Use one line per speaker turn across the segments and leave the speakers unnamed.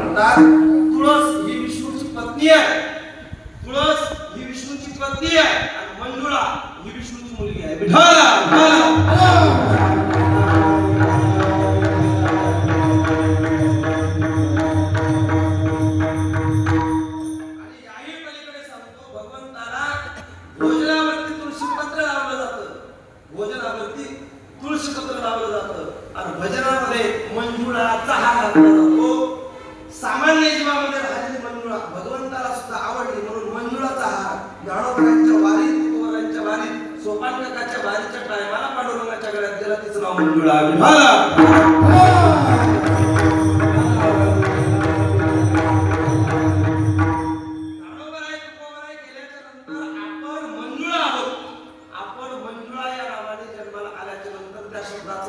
म्हणतात तुळस ही विष्णूची पत्नी आहे, तुळस ही विष्णूची पत्नी आहे आणि मंजुळा ही विष्णूची मुलगी आहे. विठ्ठल भोजनावरती तुळशीपत्र लावलं जातं, भोजनावरती तुळशीपत्र लावलं जातं आणि भजनामध्ये मंजुळाचा हार घातला जातो. सामान्य जीवामध्ये राहिलेली मंजुळा भगवंताला सुद्धा आवडली म्हणून मंजुळाचा हार ज्ञानोबरांच्या वारीत, तुकोबरांच्या वारीत, सोपानकाच्या वारीच्या टायमाला पांडुरंगाच्या गळ्यात गेला, तिचं नाव मंजुळा.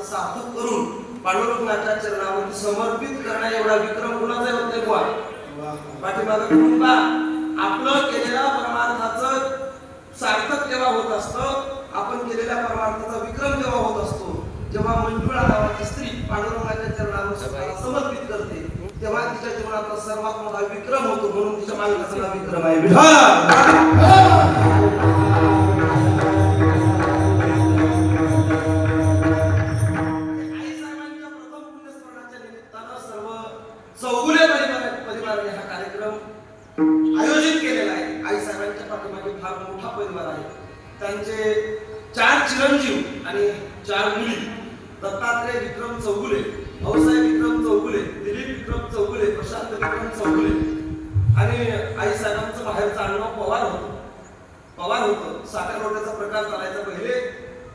सार्थक करून पांडुरंगाच्या चरणावरती समर्पित करण्या एवढा विक्रम कुणाचा होत नाही बुवा. पाठीमागे कुटुंबा आपलं केलेल्या परमार्थाचं सार्थक जेव्हा होत असतं, आपण केलेल्या परमार्थाचा विक्रम जेव्हा होत असतो, जेव्हा मंजुळा नावाची स्त्री पांडुरंगाच्या चरणावर समर्पित करते, तेव्हा तिच्या जीवनातला सर्वात मोठा विक्रम होतो. म्हणून तिच्या मालकाचा नाव विक्रम आहे. चौगुले परिवाराने हा कार्यक्रम आयोजित केलेला आहे. आई साहेबांच्या पाठीमागे फार मोठा परिवार आहे. त्यांचे 4 चिरंजीव आणि 4 मुली, दत्तात्रय विक्रम चौगुले, भाऊसाहेब विक्रम चौगुले, दिलीप विक्रम चौगुले, प्रशांत विक्रम चौगुले आणि आई साहेबांचं बाहेरचं आडनाव पवार होतं. पवार होतं. साखर रोट्याचा प्रकार चालायचा. पहिले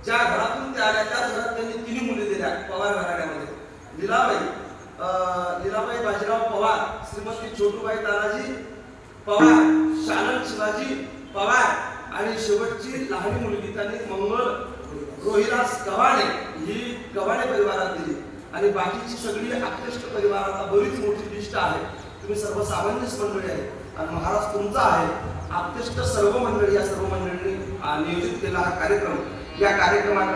ज्या घरातून ते आल्या त्याच घरात त्यांनी 3 मुली दिल्या पवार घराण्यामध्ये. लीलाबाई बाजीराव पवार, श्रीमती छोटूबाई तानाजी पवार, शालन शिवाजी पवार आणि शेवटची लहान मुलगी त्यांनी मंगळ रोहिदास गव्हाणे ही गव्हाणे परिवारात दिली. आणि बाकीची सगळी आकृष्ट परिवाराला बरीच मोठी लिस्ट आहे. तुम्ही सर्व सामान्यच मंडळी आहे आणि महाराज तुमचा आहे. आकृष्ट सर्व मंडळी, या सर्व मंडळींनी नियोजित केला हा कार्यक्रम. या कार्यक्रमात